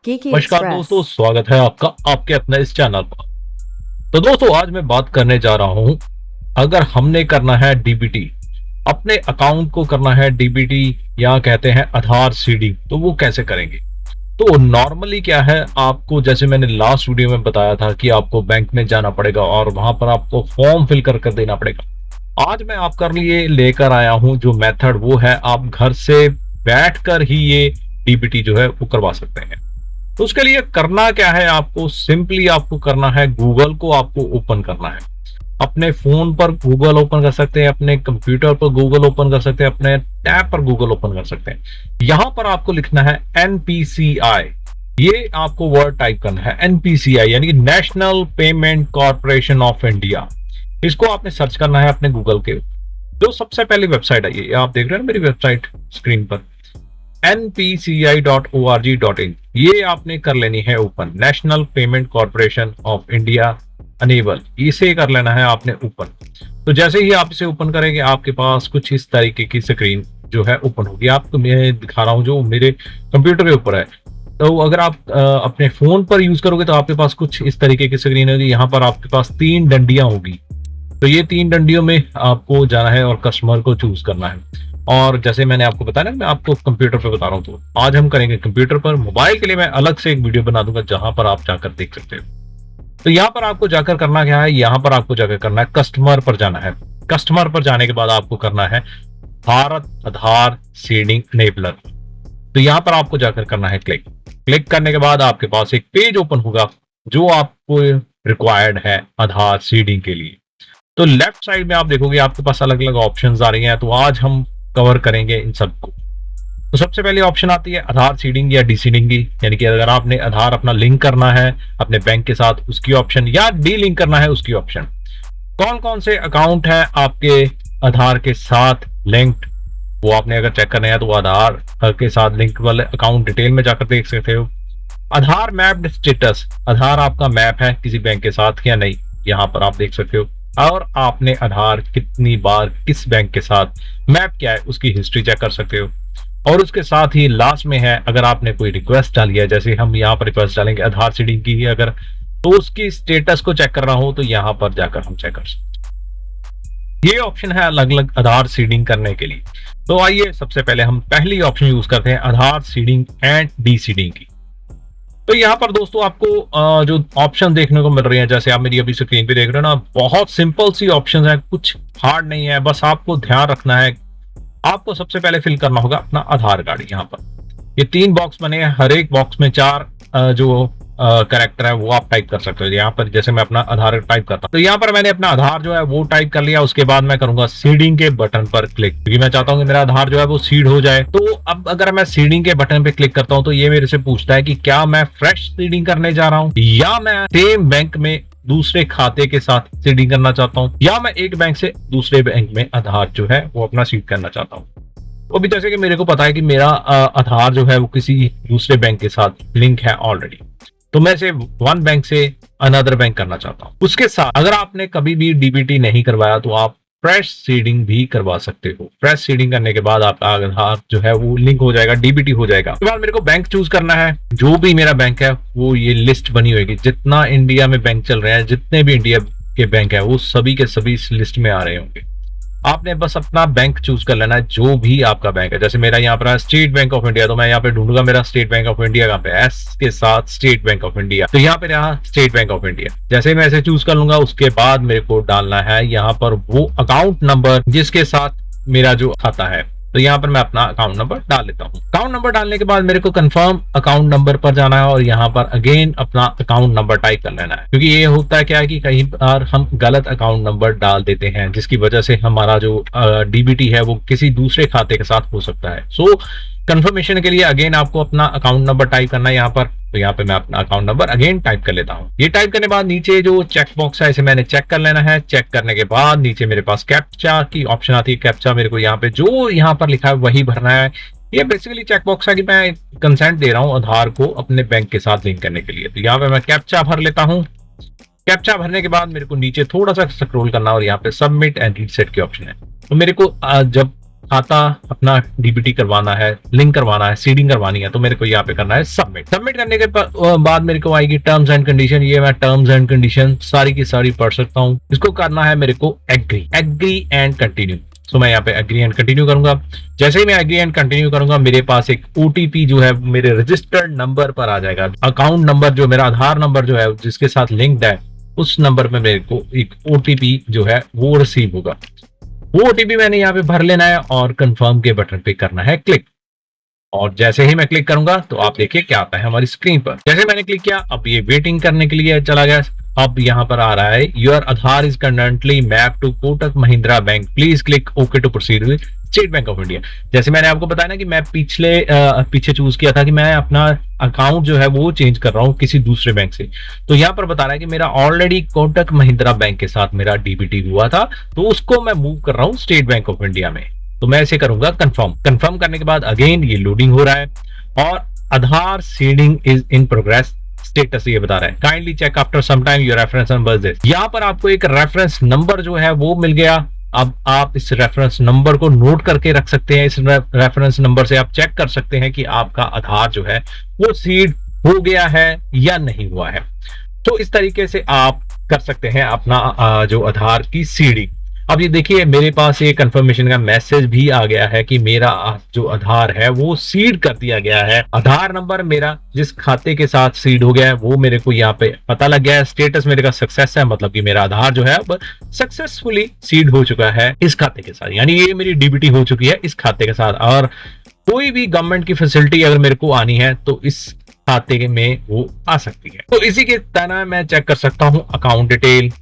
Geeky नमस्कार Express. दोस्तों, स्वागत है आपका आपके अपने इस चैनल पर। तो दोस्तों, आज मैं बात करने जा रहा हूं, अगर हमने करना है डीबीटी, अपने अकाउंट को करना है डीबीटी या कहते हैं आधार सीडिंग, तो वो कैसे करेंगे। तो नॉर्मली क्या है, आपको जैसे मैंने लास्ट वीडियो में बताया था कि आपको बैंक में जाना पड़ेगा और वहां पर आपको फॉर्म फिल कर देना पड़ेगा। आज मैं आपके लिए लेकर आया हूं जो मेथड, वो है आप घर से बैठकर ही ये डीबीटी जो है वो करवा सकते हैं। तो उसके लिए करना क्या है, आपको सिंपली आपको करना है, गूगल को आपको ओपन करना है। अपने फोन पर गूगल ओपन कर सकते हैं, अपने कंप्यूटर पर गूगल ओपन कर सकते हैं, अपने टैब पर गूगल ओपन कर सकते हैं। यहां पर आपको लिखना है एनपीसीआई। ये आपको वर्ड टाइप करना है एनपीसीआई, यानी कि national payment corporation of India. इसको आपने सर्च करना है अपने गूगल के जो सबसे पहली वेबसाइट आई है, आप देख रहे हैं मेरी वेबसाइट स्क्रीन पर, npci.org.in। ये आपने कर लेनी है open, national payment corporation of India enable, इसे कर लेना है आपने ओपन। तो जैसे ही आप इसे ओपन करेंगे, आपके पास कुछ इस तरीके की स्क्रीन जो है ओपन होगी। आपको मैं दिखा रहा हूं जो मेरे कंप्यूटर के ऊपर है। तो अगर आप अपने फोन पर यूज करोगे तो आपके पास कुछ इस तरीके की स्क्रीन होगी। यहाँ पर आपके पास 3 डंडियां होगी। तो ये 3 डंडियों में आपको जाना है और कस्टमर को चूज करना है। और जैसे मैंने आपको बताया ना, मैं आपको कंप्यूटर पे बता रहा हूँ, तो आज हम करेंगे कंप्यूटर पर। मोबाइल के लिए मैं अलग से एक वीडियो बना दूंगा जहां पर आप जाकर देख सकते हो। तो यहाँ पर आपको जाकर करना क्या है, यहाँ पर आपको जाकर करना है, कस्टमर पर जाना है। कस्टमर पर जाने के बाद आपको करना है भारत आधार सीडिंग इनेबलर। तो यहाँ पर आपको जाकर करना है क्लिक। क्लिक करने के बाद आपके पास एक पेज ओपन होगा जो आपको रिक्वायर्ड है आधार सीडिंग के लिए। तो लेफ्ट साइड में आप देखोगे आपके पास अलग अलग ऑप्शंस आ रही हैं। तो आज हम कवर करेंगे इन सबको। तो सबसे पहले ऑप्शन आती है आधार सीडिंग या डीसीडिंग की, यानी कि अगर आपने आधार अपना लिंक करना है अपने बैंक के साथ, उसकी ऑप्शन, या डी लिंक करना है उसकी ऑप्शन। कौन कौन से अकाउंट है आपके आधार के साथ लिंक्ड, वो आपने अगर चेक करना है तो आधार के साथ लिंक वाले अकाउंट डिटेल में जाकर देख सकते हो। आधार मैप्ड स्टेटस, आधार आपका मैप है किसी बैंक के साथ या नहीं, यहाँ पर आप देख सकते हो। और आपने आधार कितनी बार किस बैंक के साथ मैप किया है उसकी हिस्ट्री चेक कर सकते हो। और उसके साथ ही लास्ट में है, अगर आपने कोई रिक्वेस्ट डाली है, जैसे हम यहाँ पर रिक्वेस्ट डालेंगे आधार सीडिंग की ही अगर, तो उसकी स्टेटस को चेक करना हो तो यहाँ पर जाकर हम चेक कर सकते हैं। ये ऑप्शन है अलग अलग आधार सीडिंग करने के लिए। तो आइए सबसे पहले हम पहली ऑप्शन यूज करते हैं, आधार सीडिंग एंड डी सीडिंग की। तो यहाँ पर दोस्तों आपको जो ऑप्शन देखने को मिल रही है, जैसे आप मेरी अभी स्क्रीन पे देख रहे हो ना, बहुत सिंपल सी ऑप्शंस है, कुछ हार्ड नहीं है। बस आपको ध्यान रखना है, आपको सबसे पहले फिल करना होगा अपना आधार कार्ड। यहाँ पर ये 3 बॉक्स बने हैं, हर एक बॉक्स में 4 जो कैरेक्टर है वो आप टाइप कर सकते हो। यहाँ पर जैसे मैं अपना आधार टाइप करता हूँ, तो यहाँ पर मैंने अपना आधार जो है वो टाइप कर लिया। उसके बाद मैं करूंगा सीडिंग के बटन पर क्लिक, क्योंकि मैं चाहता हूँ कि मेरा आधार जो है वो सीड हो जाए। तो अब अगर मैं सीडिंग के बटन पे क्लिक करता हूँ तो ये मेरे से पूछता है कि क्या मैं फ्रेश सीडिंग करने जा रहा हूँ, या मैं सेम बैंक में दूसरे खाते के साथ सीडिंग करना चाहता हूँ, या मैं एक बैंक से दूसरे बैंक में आधार जो है वो अपना सीड करना चाहता हूँ। तो अभी जैसे कि मेरे को पता है कि मेरा आधार जो है वो किसी दूसरे बैंक के साथ लिंक है ऑलरेडी, तो मैं इसे वन बैंक से अनदर बैंक करना चाहता हूं। उसके साथ अगर आपने कभी भी डीबीटी नहीं करवाया तो आप फ्रेश सीडिंग भी करवा सकते हो। फ्रेश सीडिंग करने के बाद आपका आधार जो है वो लिंक हो जाएगा, डीबीटी हो जाएगा। उसके बाद मेरे को बैंक चूज करना है, जो भी मेरा बैंक है वो ये लिस्ट बनी होगी, जितना इंडिया में बैंक चल रहे हैं, जितने भी इंडिया के बैंक है वो सभी के सभी इस लिस्ट में आ रहे होंगे। आपने बस अपना बैंक चूज कर लेना है, जो भी आपका बैंक है। जैसे मेरा यहाँ पर स्टेट बैंक ऑफ इंडिया, तो मैं यहाँ पे ढूंढूंगा मेरा स्टेट बैंक ऑफ इंडिया कहाँ पे, एस के साथ स्टेट बैंक ऑफ इंडिया, तो यहाँ पे रहा स्टेट बैंक ऑफ इंडिया। जैसे मैं ऐसे चूज कर लूंगा, उसके बाद मेरे को डालना है यहाँ पर वो अकाउंट नंबर जिसके साथ मेरा जो खाता है। तो यहाँ पर मैं अपना अकाउंट नंबर डाल लेता हूँ। अकाउंट नंबर डालने के बाद मेरे को कंफर्म अकाउंट नंबर पर जाना है और यहाँ पर अगेन अपना अकाउंट नंबर टाइप कर लेना है, क्योंकि ये होता है क्या है कि कहीं बार हम गलत अकाउंट नंबर डाल देते हैं, जिसकी वजह से हमारा जो डीबीटी है वो किसी दूसरे खाते के साथ हो सकता है। सो कंफर्मेशन के लिए अगेन आपको अपना अकाउंट नंबर टाइप करना है यहाँ पर। तो यहाँ पे मैं अपना अकाउंट नंबर अगेन टाइप कर लेता हूँ। ये टाइप करने के बाद नीचे जो चेक बॉक्स है इसे मैंने चेक कर लेना है। चेक करने के बाद नीचे मेरे पास कैप्चा की ऑप्शन आती है। कैप्चा मेरे को यहाँ पे जो यहाँ पर लिखा है वही भरना है। ये बेसिकली चेक बॉक्स है कि मैं कंसेंट दे रहा हूँ आधार को अपने बैंक के साथ लिंक करने के लिए। तो यहाँ पे मैं कैप्चा भर लेता हूँ। कैप्चा भरने के बाद मेरे को नीचे थोड़ा सा स्क्रॉल करना और यहाँ पे सबमिट एंड रीसेट की ऑप्शन है। तो मेरे को जब खाता अपना डीबीटी करवाना है, लिंक करवाना है, सीडिंग करवानी है, तो मेरे को यहाँ पे करना है सबमिट। सबमिट करने के बाद मेरे को आएगी टर्म्स एंड कंडीशन। ये मैं टर्म्स एंड कंडीशन सारी की सारी पढ़ सकता हूँ। इसको करना है मेरे को एग्री एंड कंटिन्यू। तो मैं यहाँ पे एग्री एंड कंटिन्यू करूंगा। जैसे ही मैं एग्री एंड कंटिन्यू करूंगा, मेरे पास एक ओटीपी जो है मेरे रजिस्टर्ड नंबर पर आ जाएगा। अकाउंट नंबर जो मेरा आधार नंबर जो है जिसके साथ लिंक्ड है, उस नंबर पे मेरे को एक ओटीपी जो है वो रिसीव होगा। वो ओटीपी मैंने यहाँ पे भर लेना है और कंफर्म के बटन पे करना है क्लिक। और जैसे ही मैं क्लिक करूंगा तो आप देखिए क्या आता है हमारी स्क्रीन पर। जैसे मैंने क्लिक किया, अब ये वेटिंग करने के लिए चला गया। अब यहाँ पर आ रहा है your Aadhaar is currently map to Kotak Mahindra bank, please click okay to proceed with State Bank of India. जैसे मैंने आपको बताया ना कि मैं पीछे चूज किया था कि मैं अपना अकाउंट जो है वो चेंज कर रहा हूँ किसी दूसरे बैंक से। तो यहाँ पर बता रहा है कि मेरा ऑलरेडी कोटक महिंद्रा बैंक के साथ मेरा डीबीटी हुआ था, तो उसको मैं मूव कर रहा हूँ स्टेट बैंक ऑफ इंडिया में। तो मैं इसे करूंगा कंफर्म करने के बाद अगेन ये लोडिंग हो रहा है और Aadhaar seeding is in progress status ये बता रहा है। Kindly check after some time your reference number this. यहाँ पर आपको एक रेफरेंस नंबर जो है वो मिल गया। अब आप इस रेफरेंस नंबर को नोट करके रख सकते हैं। इस रेफरेंस नंबर से आप चेक कर सकते हैं कि आपका आधार जो है वो सीड हो गया है या नहीं हुआ है। तो इस तरीके से आप कर सकते हैं अपना जो आधार की सीडिंग। अब ये देखिए मेरे पास ये कंफर्मेशन का मैसेज भी आ गया है कि मेरा जो आधार है वो सीड कर दिया गया है। आधार नंबर मेरा जिस खाते के साथ सीड हो गया है वो मेरे को यहाँ पे पता लग गया है। स्टेटस मेरे का सक्सेस है, मतलब कि मेरा आधार जो है अब सक्सेसफुली सीड हो चुका है इस खाते के साथ, यानी ये मेरी डीबीटी हो चुकी है इस खाते के साथ। और कोई भी गवर्नमेंट की फैसिलिटी अगर मेरे को आनी है तो इस खाते में वो आ सकती है। तो इसी के तरह मैं चेक कर सकता हूँ अकाउंट डिटेल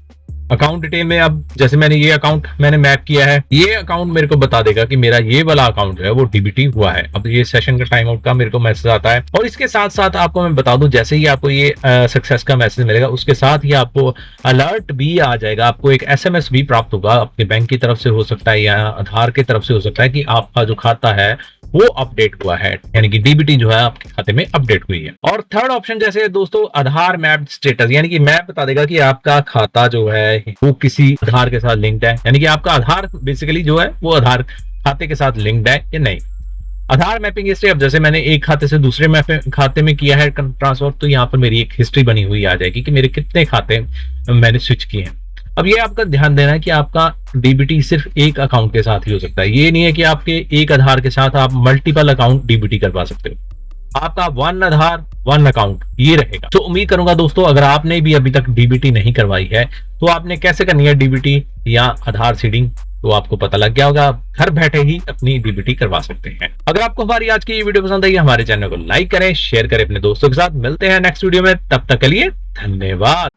में। अब जैसे मैंने ये अकाउंट मैंने मैप किया है, ये अकाउंट मेरे को बता देगा कि मेरा ये वाला अकाउंट है वो डीबीटी हुआ है। अब ये सेशन का टाइम आउट का मेरे को मैसेज आता है। और इसके साथ साथ आपको मैं बता दूं, जैसे ही आपको ये सक्सेस का मैसेज मिलेगा उसके साथ ही आपको अलर्ट भी आ जाएगा। आपको एक एसएमएस भी प्राप्त होगा, अपने बैंक की तरफ से हो सकता है या आधार की तरफ से हो सकता है कि आपका जो खाता है वो अपडेट हुआ है, यानी कि डीबीटी जो है आपके खाते में अपडेट हुई है। और थर्ड ऑप्शन जैसे दोस्तों आधार मैप स्टेटस, यानी कि मैप बता देगा कि आपका खाता जो है वो किसी आधार के साथ लिंक्ड है, यानी कि आपका आधार बेसिकली जो है वो आधार खाते के साथ लिंक्ड है या नहीं। आधार मैपिंग हिस्ट्री, अब जैसे मैंने एक खाते से दूसरे खाते में किया है ट्रांसफर, तो यहाँ पर मेरी एक हिस्ट्री बनी हुई आ जाएगी कि मेरे कितने खाते मैंने स्विच किए हैं। अब ये आपका ध्यान देना है कि आपका डीबीटी सिर्फ एक अकाउंट के साथ ही हो सकता है। ये नहीं है कि आपके एक आधार के साथ आप मल्टीपल अकाउंट डीबीटी करवा सकते हो। आपका वन आधार वन अकाउंट ये रहेगा। तो उम्मीद करूंगा दोस्तों अगर आपने भी अभी तक डीबीटी नहीं करवाई है तो आपने कैसे करनी है डीबीटी या आधार सीडिंग, तो आपको पता लग गया होगा। घर बैठे ही अपनी डीबीटी करवा सकते हैं। अगर आपको हमारी आज की ये वीडियो पसंद आई, हमारे चैनल को लाइक करें, शेयर करें अपने दोस्तों के साथ। मिलते हैं नेक्स्ट वीडियो में, तब तक के लिए धन्यवाद।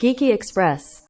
Geeky Express.